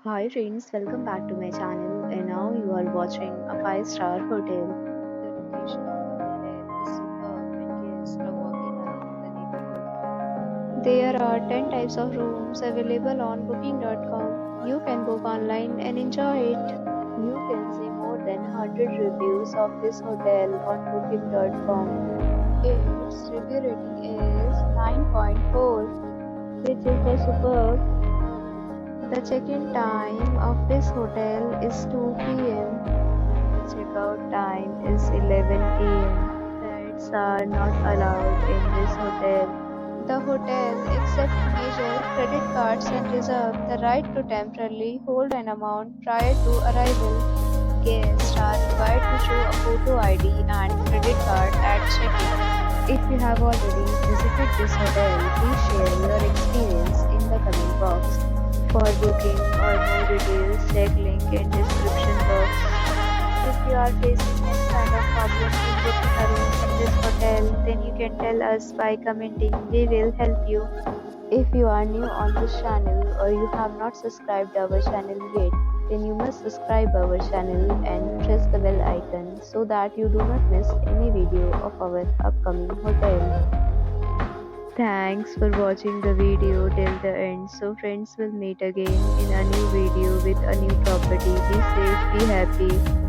Hi friends, welcome back to my channel and now you are watching a 5-star hotel. The location of the hotel is superb and guests love walking around the neighborhood. There are 10 types of rooms available on booking.com. You can book online and enjoy it. You can see more than 100 reviews of this hotel on booking.com. Its review rating is 9.4, which is the superb. The check-in time of this hotel is 2 p.m. The check-out time is 11 a.m. Pets are not allowed in this hotel. The hotel accepts major credit cards and reserves the right to temporarily hold an amount prior to arrival. Guests are required to show a photo ID and credit card at check-in. If you have already visited this hotel, please share your experience in the comment box. For booking or more details, check link in description box. If you are facing any kind of problem in booking a room in this hotel, then you can tell us by commenting. We will help you. If you are new on this channel or you have not subscribed our channel yet, then you must subscribe our channel and press the bell icon so that you do not miss any video of our upcoming hotel. Thanks for watching the video till the end. So friends, will meet again in a new video with a new property. Be safe, be happy.